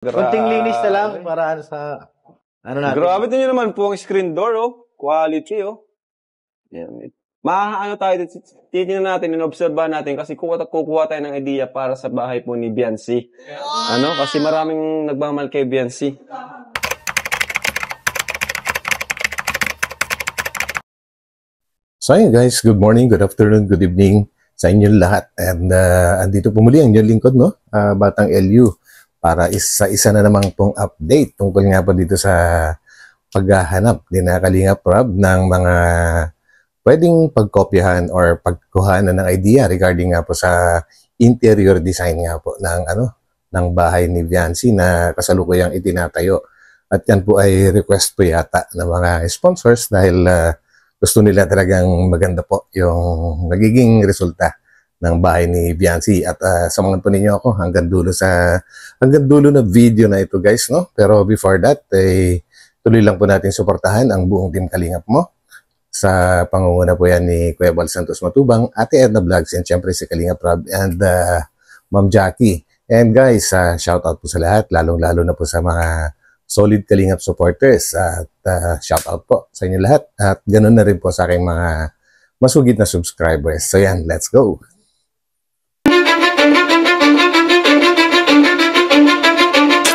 Konting linis na lang para sa ano natin. Grabe niyo naman po ang screen door, oh. Quality, oh. Yan. Maaano tayo, titignan natin, inobserbahan natin kasi kukuha tayo ng idea para sa bahay po ni Biancy. Ano? Kasi maraming nagmamahal kay Biancy. So ayun guys, good morning, good afternoon, good evening sa inyong lahat. And andito po muli ang inyong lingkod, no? Batang LU, para isa na namang pong update tungkol nga po dito sa paghahanap din na Kalingap Rob ng mga pwedeng pagkopyahan or pagkuhanan ng idea regarding nga po sa interior design nga po ng bahay ni Biancy na kasalukuyang itinatayo. At yan po ay request po yata ng mga sponsors dahil gusto nila talagang maganda po yung nagiging resulta ng bahay ni Biancy. At samahan po ninyo ako hanggang dulo na video na ito guys, no? Pero before that, tuloy lang po natin suportahan ang buong Team Kalingap mo. Sa pangunguna po yan ni Kuya Bal Santos Matubang, Ate Edna Vlogs, and syempre si Kalingap Rob and Ma'am Jackie. And guys, shout out po sa lahat, lalong-lalo na po sa mga solid Kalingap supporters. At shout out po sa inyo lahat. At ganoon na rin po sa aking mga masugid na subscribers. So yan, let's go!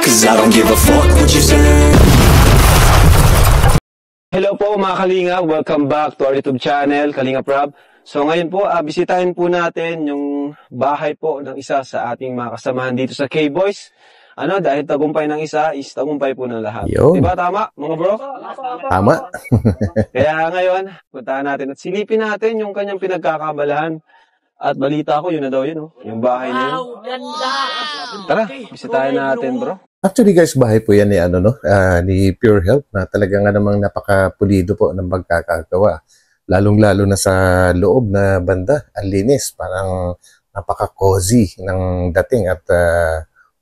Cause I don't give a fuck what you say. Hello po mga Kalingap, welcome back to our YouTube channel, Kalingap Rob. So ngayon po, bisitahin po natin yung bahay po ng isa sa ating mga kasamahan dito sa K-Boys. Dahil tagumpay ng isa is tagumpay po ng lahat. Yo. Diba tama, mga bro? Tama. Kaya ngayon, puntahan natin at silipin natin yung kanyang pinagkakabalahan. At balita ko, yun na daw yun, oh. Yung bahay niya. Wow, ganda! Tara, bisitahin natin, bro. Actually guys, bahay po yan ni ni Pure Health na talaga nga namang napakapulido po ng pagkakagawa. Lalong-lalo na sa loob na banda, ang linis, parang napaka-cozy ng dating at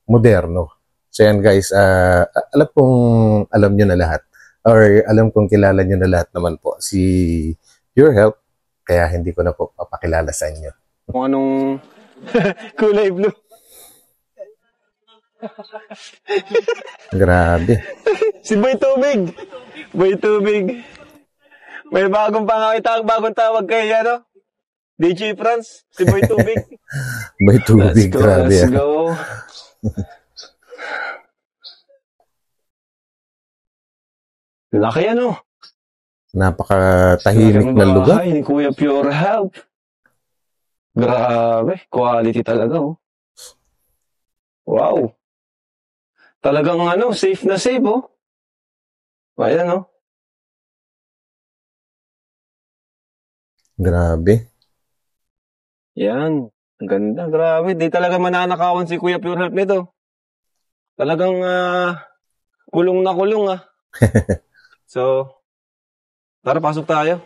moderno. So yan guys, alam nyo na lahat, or alam kong kilala nyo na lahat naman po si Pure Health, kaya hindi ko na po papakilala sa inyo. Kung anong kulay blue. Grabe. Si Boy Tubig. Boy Tubig. May bagong tawag kay DJ France. Si Boy Tubig. Boy Tubig, grabe. Let's go. Laki Napakatahimik na lugar. Ni Kuya Pure Health. Grabe. Quality talaga, oh. Wow. Talagang safe na safe, oh. Ayan, oh. Grabe. Yan. Ang ganda. Grabe. Di talaga mananakawan si Kuya Pure Health nito. Talagang kulong na kulong, ah. So, tara, pasok tayo.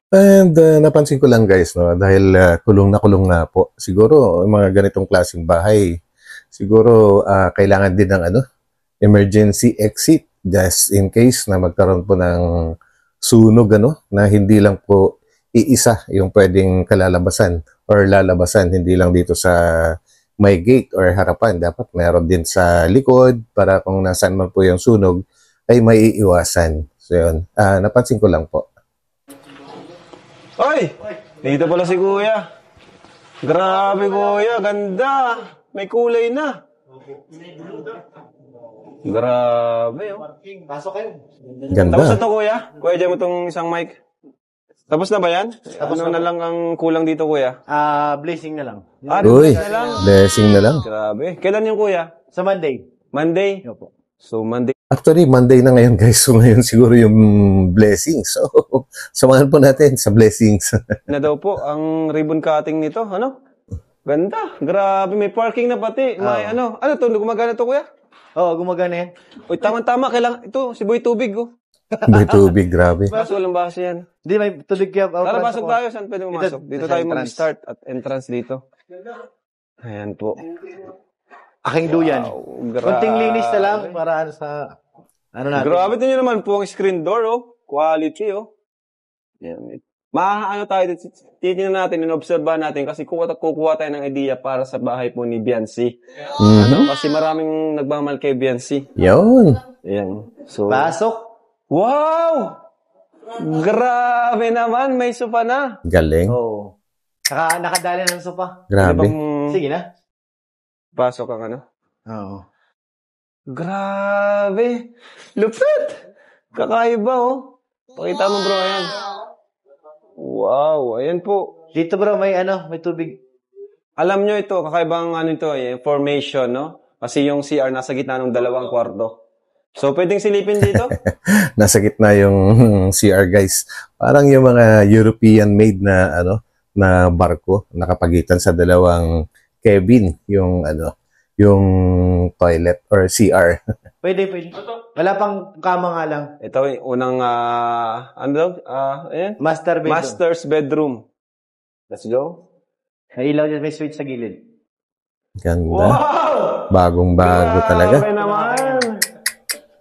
And napansin ko lang guys, no, dahil kulong na po. Siguro, yung mga ganitong klaseng bahay, siguro kailangan din ng emergency exit just in case na magkaroon po ng sunog na hindi lang po iisa yung pwedeng kalalabasan or lalabasan, hindi lang dito sa may gate or harapan, dapat meron din sa likod para kung nasaan man po yung sunog ay may iiwasan. So yun, napansin ko lang po. Oy! Dito pala si Kuya. Grabe, Kuya, ganda. May kulay na. Grabe, oh. Pasok kayo. Ganda. Tapos na to, Kuya? Kuya, dyan mo itong isang mic. Tapos na ba yan? Na lang ang kulang dito, Kuya? Blessing na lang. Uy, na lang. blessing na lang. Grabe. Kailan yung Kuya? Sa Monday. Monday? Opo. So, Monday. Actually, Monday na ngayon guys. So ngayon siguro yung blessings. So, samahan po natin sa blessings. Na daw po ang ribbon cutting nito. Ganda. Grabe. May parking na pati. May to? Gumagana to, Kuya? Oo, gumagana yan. Uy, tama-tama. Kailangan. Ito, si Boy Tubig, oh. May tubig, grabe. Kaso walang base yan. Hindi, may tubig kaya. Tara, pasok tayo. Saan pwede pumasok? Dito tayo entrance. mag-start at entrance dito. Ayan po. Aking duyan. Grabe. Konting linis na lang para sa natin. Grabe niyo naman po ang screen door, oh. Quality, oh. Yan. Maaano tayo dito, titingnan natin, inobserbahan natin kasi kukuha tayo ng idea para sa bahay po ni Biancy. Ano? Kasi maraming nagmamahal kay Biancy. Yun. Ayan. So, Pasok. wow! Grabe naman, may sopa na. Galing. Oo. Saka nakadali ng sopa. Grabe. Sige na. Pasok ang ano? Oo. Grabe! Lupit! Kakaiba, oh. Pakita mo, bro, ayan. Wow, ayan po. Dito bro, may tubig. Alam nyo ito, kakaibang ano ito, formation, no? Kasi yung CR nasa gitna ng 2 kwarto. So, pwedeng silipin dito? Nasa gitna yung CR, guys. Parang yung mga European-made na, na barko, nakapagitan sa 2 cabin, yung toilet or CR. Pwede. Wala pang kama nga lang. Ito, unang, ayan. Master bedroom. Master's bedroom. Let's go. May ilaw dyan, may switch sa gilid. Ganda. Wow! Bagong-bago talaga. Grabe naman.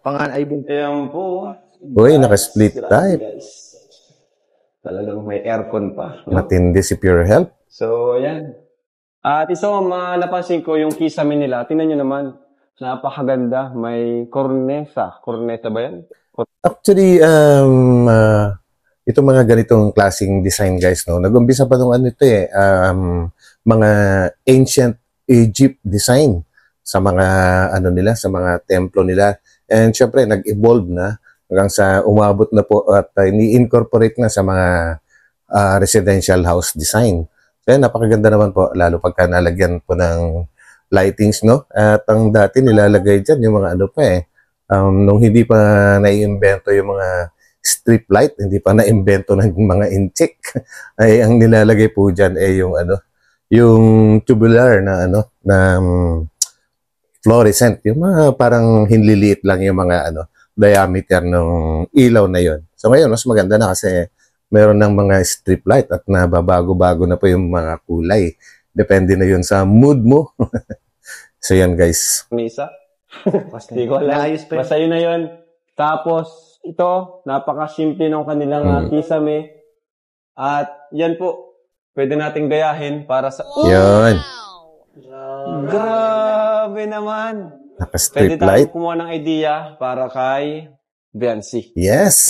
Pangan ay bin. Ayan po. Uy, naka-split type. Guys. Talagang may aircon pa. No? Matindi si Pure Health. So, ayan. At isa napansin ko yung kisame nila. Tingnan nyo naman. Napakaganda. May cornesa. Cornesa ba yan? Actually, itong mga ganitong klaseng design, guys, no, nag-umpisa pa nung mga ancient Egypt design sa mga nila, sa mga templo nila. And syempre, nag-evolve na hanggang sa umabot na po at ni-incorporate na sa mga residential house design. Kaya napakaganda naman po, lalo pagka nalagyan po ng lightings, no? At ang dati nilalagay dyan, yung mga nung hindi pa naiimbento yung mga strip light, hindi pa naimbento ng mga incheck, ay ang nilalagay po dyan ay yung tubular na fluorescent, yung mga parang hinliliit lang yung mga diameter ng ilaw na yon. So ngayon, mas maganda na kasi meron ng mga strip light at nababago-bago na po yung mga kulay. Depende na yun sa mood mo. So yan, guys. Cornesa? Hindi ko alam. Naayos pa yun. Basta yun na yun. Tapos, ito, napakasimple ng kanilang kisame. At yan po, pwede nating gayahin para sa... Yun. Grabe naman. Pwede Naka-strip tayo light. kumuha ng idea para kay Biancy. Yes.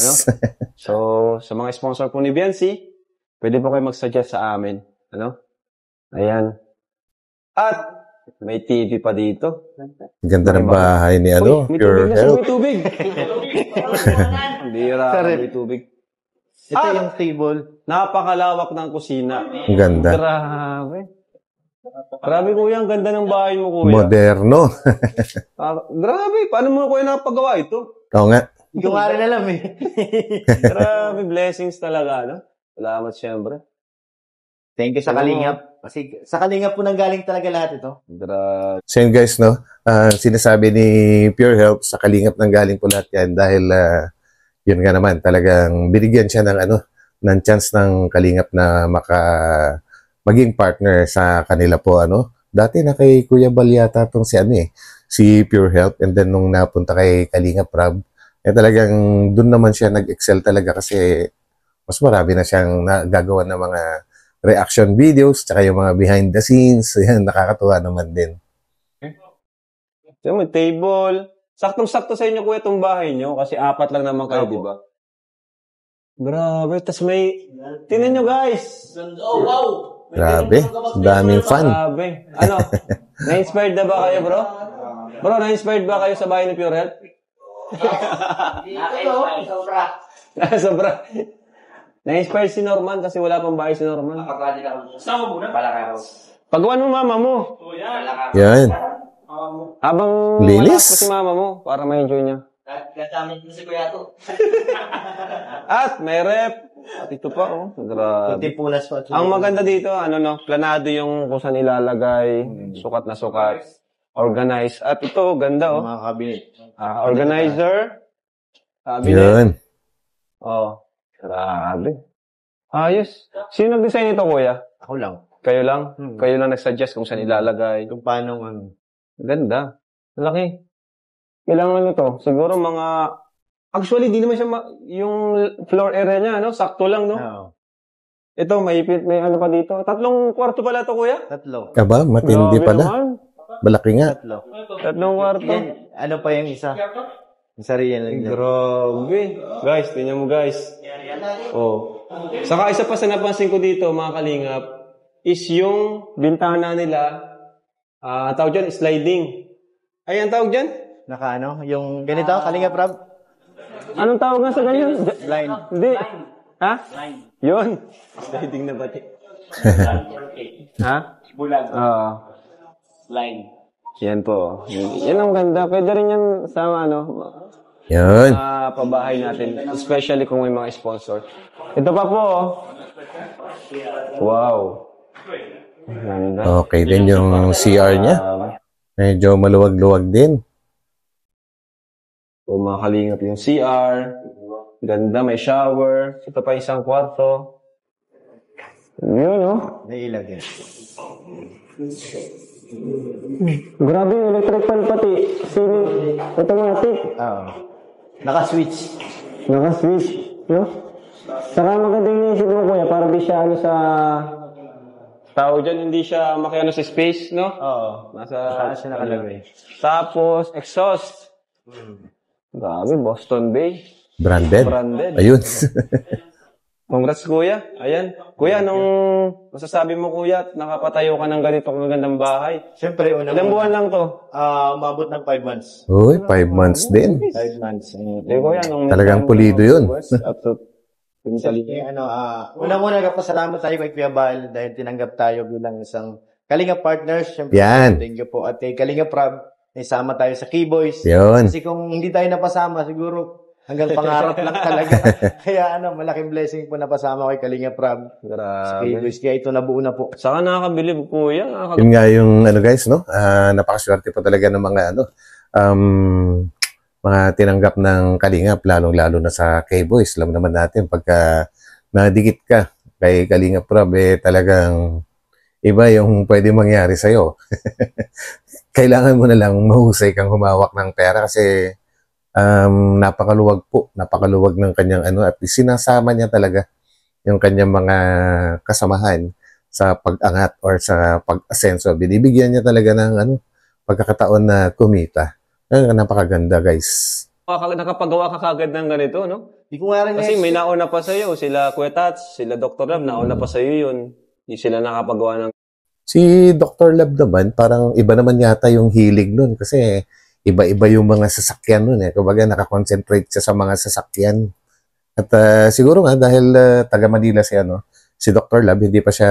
So, sa mga sponsor po ni Biancy, pwede po kayo mag-suggest sa amin. Ayan. At may TV pa dito. Ganda ng bahay ni Uy, may Pure tubig na siya, Health. may tubig. Ang bira, may tubig. Ito yung table. Napakalawak ng kusina. Ang ganda. Grabe. Grabe kuya, ang ganda ng bahay mo kuya. Moderno. Grabe, paano mo kuya nakapagawa ito? Oo nga. Hindi ko nga rin alam eh. Grabe, blessings talaga, no? Salamat siyempre. Thank you sa Kalingap. Kasi sa Kalingap po nanggaling talaga lahat ito. Grabe. So yun, guys, no? Sinasabi ni Pure Health sa Kalingap nang galing po lahat yan dahil yun nga naman, talagang binigyan siya ng chance ng Kalingap na maging partner sa kanila po, Dati na kay Kuya Bal yata itong si Pure Health, and then nung napunta kay Kalingap Rab, talagang dun naman siya nag-excel talaga kasi mas marami na siyang nagagawa ng mga reaction videos, tsaka yung mga behind the scenes. Yan, nakakatuwa naman din. So, may table. Saktong-sakto sa inyo kuya itong bahay nyo kasi 4 lang naman kayo, di ba? Grabe. Tapos may... Tingnan nyo guys. Oh, wow! Grabe. Daming fun. Grabe. Na-inspired na ba kayo, bro? Bro, na-inspired ba kayo sa bahay ni Pure Health? Sobra. Na-inspired si Norman kasi wala pang bahay si Norman. Sama muna. Pagawan mo mama mo. Yan. Habang Linis. malakas pa si mama mo para ma-enjoy niya. Gagamit na si Kuya to. At may rep. At ito pa, oh. Grabe. Tipunas pa. Ang maganda dito, planado yung kung saan ilalagay, sukat na sukat, organize. At ito, ganda, oh. Mga cabinet. Organizer. Cabinet. Yun. Oh, grabe. Ayos. Sino nag-design ito, kuya? Ako lang. Kayo lang? Kayo lang nag-suggest kung saan ilalagay. Kung paano Ganda. Malaki. Kailangan ito. Siguro mga... Actually, di naman siya yung floor area niya, sakto lang, no? Oo. Ito, may ano pa dito. 3 kwarto pala to, kuya. 3. Aba, matindi Grabe pala. naman. Malaki nga. 3. 3 kwarto. Yan, ano pa yung isa? Yung sarili lang dyan. Grabe. Guys, tingnan mo guys. Oh. Saka isa pa sa napansin ko dito, mga kalingap, is yung bintana nila, tawag dyan, sliding. Ay, ang tawag dyan? Naka ano? Yung ganito, Kalinga Prab? Anong tawag nga sa ganyan? Line. Hindi. Ha? Yun. Sliding na pati. Ha? Bulag. Oo. Line. Yan po. Yan ang ganda. Pwede rin yan sa Yun. pabahay natin. Especially kung may mga sponsor. Ito pa po. Oh. Wow. Ganda. Okay din yung CR niya. Medyo maluwag-luwag din. O mga kalingap yung CR. Ganda, may shower. Ito pa isang kwarto. Yun, no? May ilaw yan. Grabe yung electric fan pati. Sili, automatic. Oo. Naka-switch. Naka-switch. No? Saka maganda yung isip mo, kuya, para di siya sa tao dyan, hindi siya makiano sa space, no? Oo. Nasa Saan siya nakalagay? Tapos, exhaust. Grabe, Boston Bay. Branded. Branded. Ayun. Congrats, kuya. Ayan. Kuya, nung masasabi mo, kuya, nakapatayo ka ng ganito kagandang bahay. Siyempre, Ilang buwan lang to? umabot ng 5 months. Uy, 5 months din. 5 months. Kuya, nung Talagang pulido yun. Up to Unang-una, nagpasalamat tayo kay Kuya Bal dahil tinanggap tayo bilang isang Kalinga partners. Siyempre, Yan. thank you po. At kay Kalinga Prab, naisama tayo sa Keyboys. Yun. Kasi kung hindi tayo napasama, siguro hanggang pangarap lang talaga. Kaya malaking blessing po napasama kay Kalinga Prab sa Grabe. Keyboys. Kaya ito nabuo na po. Saka nakakabilib, kuya. Yun nga yung ano guys, no? Napakaswerte pa talaga ng mga mga tinanggap ng Kalingap, lalong-lalo na sa K-Boys. Alam naman natin, pagka nadikit ka kay Kalingap Prab, talagang iba yung pwede mangyari sa'yo. Kailangan mo na lang mahusay kang humawak ng pera kasi napakaluwag po, napakaluwag ng kanyang at sinasama niya talaga yung kanyang mga kasamahan sa pag-angat or sa pag-asenso. Binibigyan niya talaga ng pagkakataon na kumita. Napakaganda, guys. Nakapagawa ka kagad ng ganito, no? Hindi ko nga rin Kasi may nauna pa sa'yo. Sila Kuya Tats, sila Dr. Lab, nauna pa sa'yo yun. Hindi sila nakapagawa ng... Si Dr. Lab naman, parang iba naman yata yung hilig nun kasi iba-iba yung mga sasakyan nun. Kumbaga, nakakonsentrate siya sa mga sasakyan. At siguro nga, dahil taga Manila si Dr. Lab, hindi pa siya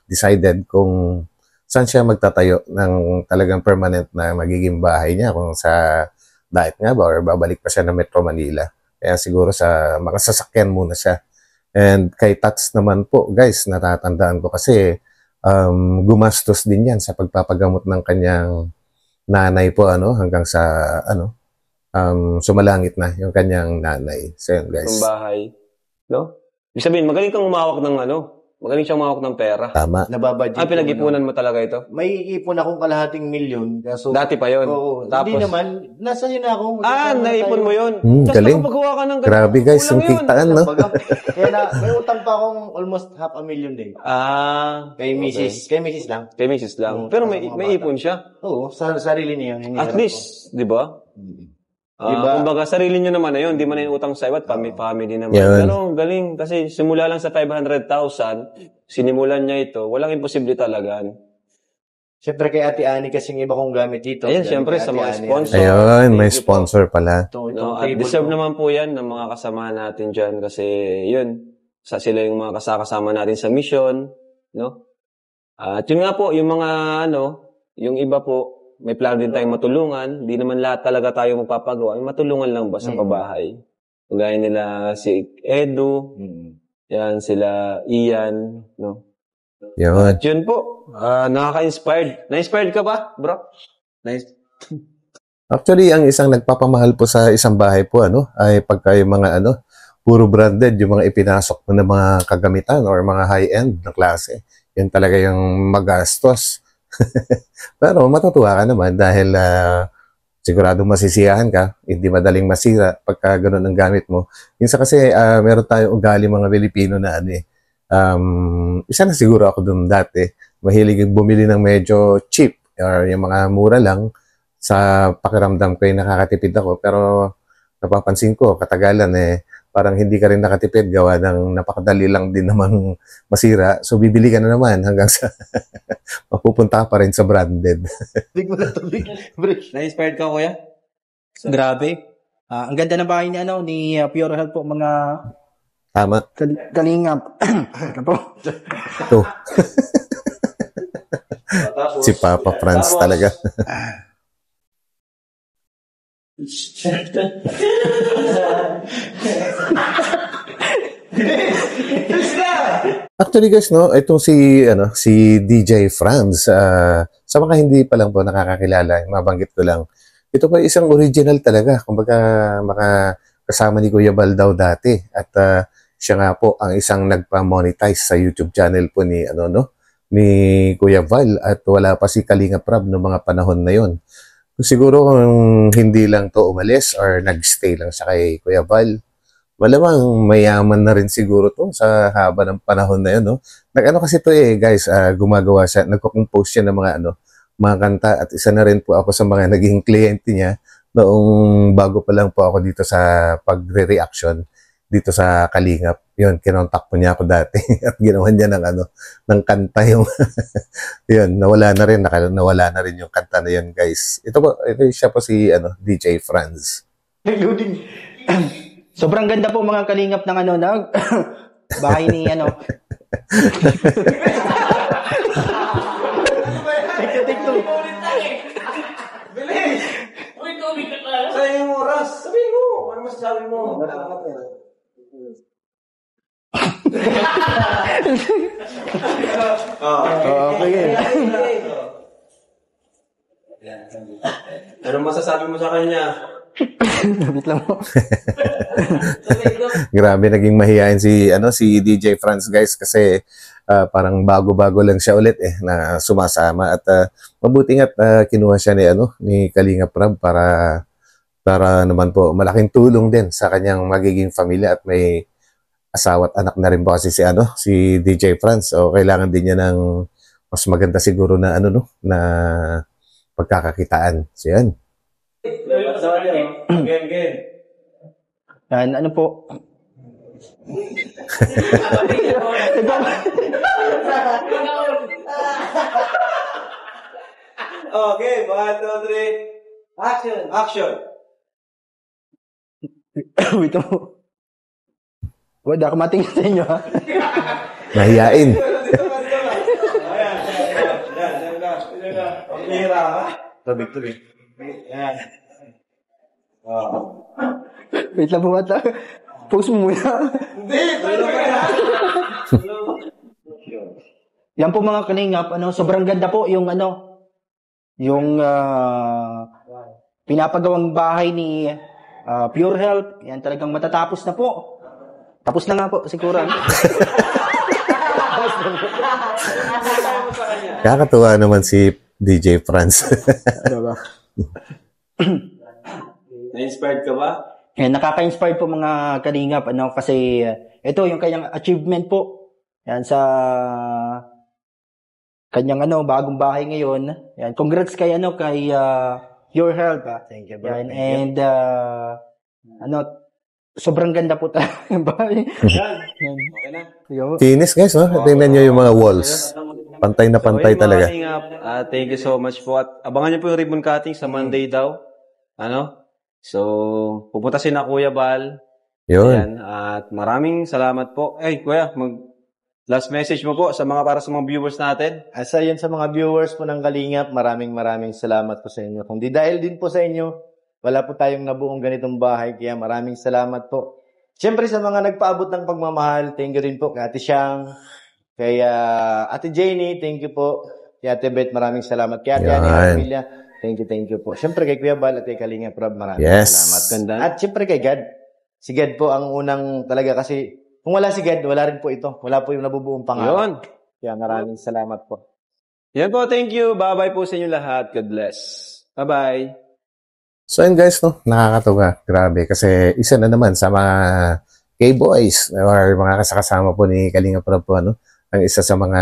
decided kung saan siya magtatayo ng talagang permanent na magiging bahay niya, kung sa Daet nga ba or babalik pa siya ng Metro Manila. Kaya siguro sa mga sasakyan muna siya. And kay Tats naman po, guys, natatandaan ko kasi gumastos din yan sa pagpapagamot ng kanyang nanay po hanggang sa sumalangit na yung kanyang nanay. So yun, guys. Yung bahay. No? Ibig sabihin, magaling kang umawak ng magaling siyang umawak ng pera. Tama. nababudget. Pinag-ipunan mo talaga ito? May ipon akong kalahating milyon. Kaso, Dati pa yun? Oo. Tapos, Hindi naman. Nasa yun ako. naipon mo yun? Tapos galing. nakapagawa ka ng Grabe, guys, yung kitaan, no? Kaya may utang pa akong almost 500,000 din. Kay Mrs. Kay Mrs. lang. Kay Mrs. lang. Oo, Pero sa may mga ipon siya. Oo, sa sarili niya. Yung At hinirap least, di ba? Diba? Kumbaga, sarili nyo naman na yun. Di man na yung utang sa iwa't family naman. Yan. Pero galing. Kasi simula lang sa 500,000, sinimulan niya ito. Walang imposible talaga. Siyempre kay Ate Ani kasing iba kong gamit dito. Ayan, Gamit siyempre, kay sa Ate mga Ani. sponsor. Ayun, may Thank you po. sponsor pala. No, at Table deserve ko. naman po yan ng mga kasama natin dyan. Kasi yun, sila yung mga kasama natin sa mission. No? At yun nga po, yung mga yung iba po, may plano din tayong matulungan. Di naman lahat talaga tayo magpapagawa. Yung matulungan lang ba sa pabahay? Kagaya nila si Edu, yan, sila Ian, no? Yun. At yun po, nakaka-inspired. Na-inspired ka ba, bro? Actually, ang isang nagpapamahal po sa isang bahay po, ay pagka yung mga puro branded, yung mga ipinasok mo na mga kagamitan or mga high-end na klase. Yan talaga yung magastos. Pero matutuwa ka naman dahil siguradong masisiyahan ka, hindi madaling masira pagka ganun ang gamit mo. Minsan kasi meron tayong ugali mga Pilipino na Isa na siguro ako dun dati. Mahilig bumili ng medyo cheap or yung mga mura lang. Sa pakiramdam ko ay nakakatipid ako. Pero napapansin ko, katagalan parang hindi ka rin nakatipid gawa ng napakadali lang din namang masira. So bibili ka na naman hanggang sa mapupunta ka pa rin sa branded. Tubig mo na tubig. Break. Na-inspired ka, kuya? Grabe. Ang ganda ng bahay ni Pure Health po, mga Tama. kalingap. Ano po? Ito. Si Papa Franz talaga. Actually guys, no, itong si DJ Franz, sa mga hindi pa lang po nakakakilala, mabanggit ko lang, ito po isang original talaga, kumbaga kasama ni Kuya Bal daw dati, at siya nga po ang isang nagpa-monetize sa YouTube channel po ni Kuya Val, at wala pa si Kalinga Prab noong mga panahon na yon. Siguro kung hindi lang to umalis or nagstay lang sa kay Kuya Val, malamang mayaman na rin siguro to sa haba ng panahon na yun, no? Nag-ano kasi to guys, gumagawa siya, nagko-compose siya ng mga kanta, at isa na rin po ako sa mga naging kliyente niya noong bago pa lang po ako dito sa pagre-reaction dito sa Kalingap. Yun, kinontak po niya ako dati at ginawa niya ng kanta yung yun, nawala na rin yung kanta na yun, guys. Ito siya po si DJ Franz. Loading. Sobrang ganda po mga kalingap ng bahay ni Take two. Bilis! Uy, tubig ka pala. Sa yung oras. Sabihin mo. Ano masasabi mo? Okay. Ano masasabi mo sa kanya? Wait lang po. Grabe, naging mahihain si DJ Franz, guys, kasi parang bago-bago lang siya ulit na sumasama, at mabuti nga't kinuha siya ni Kalinga Prab para naman po malaking tulong din sa kanyang magiging pamilya, at may asawa at anak na rin po kasi si DJ Franz. So kailangan din niya ng mas maganda siguro na na pagkakakitaan. So yan. Yan, ano po? Okay, 1, 2, 3. Action! Wait mo. Wala ako matingin sa inyo, ha? Mahihain. Tubig. Ayan. Wait lang po, mata. Post mo muna. Yan po mga kalingap, sobrang ganda po yung pinapagawang bahay ni Pure Health. Yan talagang matatapos na po. Tapos na nga po, siguro. Kakatuwa naman si DJ Franz. Ano ba? Na-inspired ka ba? Nakaka-inspire po mga kalingap, kasi ito yung kanyang achievement po. Yan sa kanyang bagong bahay ngayon. Yan, congrats kay Pure Health. Thank you, Yan, and sobrang ganda po talaga yung bahay. Okay na. Yo. Finish, guys, no? Tingnan nyo yung mga walls. Pantay na pantay talaga. Thank you so much po. At abangan niyo po yung ribbon cutting sa Monday daw. So, pupunta si na Kuya Bal. Yun. Ayan, at maraming salamat po. Kuya, last message mo po para sa mga viewers natin. Asa yan sa mga viewers po ng Kalingap, maraming salamat po sa inyo. Kung di dahil din po sa inyo, wala po tayong nabuong ganitong bahay, kaya maraming salamat po. Siyempre sa mga nagpaabot ng pagmamahal, thank you rin po kay Ate Siang, kay Ate Jenny, thank you po. Kay Ate Beth, maraming salamat. Kay Ate Ani, Emilia, thank you po. Siyempre kay Kuya Bal at kay Kalinga Prab, maraming salamat. Ganda. At siyempre kay God. Si God po ang unang talaga, kasi kung wala si God, wala rin po ito. Wala po yung nabubuong pangarap. Yun. Kaya maraming salamat po. Yan po, thank you. Bye-bye po sa inyo lahat. God bless. Bye-bye. So yun, guys, no? Nakakatuwa. Grabe. Kasi isa na naman sa mga K-Boys or mga kasama po ni Kalinga Prab po, ano, ang isa sa mga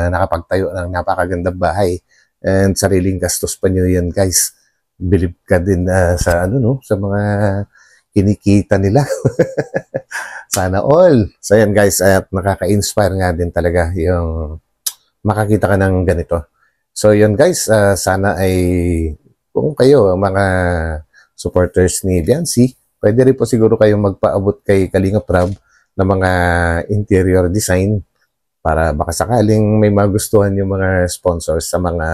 nakapagtayo ng napakagandang bahay and sariling gastos pa nyo yan, guys. Believe ka din sa ano, no, sa mga kinikita nila. Sana all. So yan, guys, at nakaka-inspire nga din talaga yung makakita ka ng ganito. So yun, guys, sana ay kung kayo mga supporters ni Biancy, pwede rin po siguro kayong magpaabot kay Kalinga Prab ng mga interior design para baka sakaling may magustuhan yung mga sponsors sa mga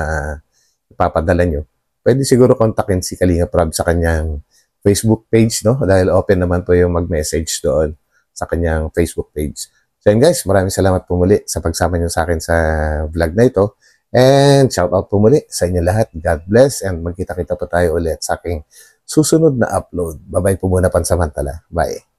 ipapadala nyo. Pwede siguro kontakin si Kalinga Prab sa kanyang Facebook page, no? Dahil open naman po yung mag-message doon sa kanyang Facebook page. So yun, guys, maraming salamat po muli sa pagsama nyo sa akin sa vlog na ito. And shout out po muli sa inyo lahat. God bless and magkita-kita po tayo ulit sa aking susunod na upload. Bye-bye po muna pansamantala. Bye.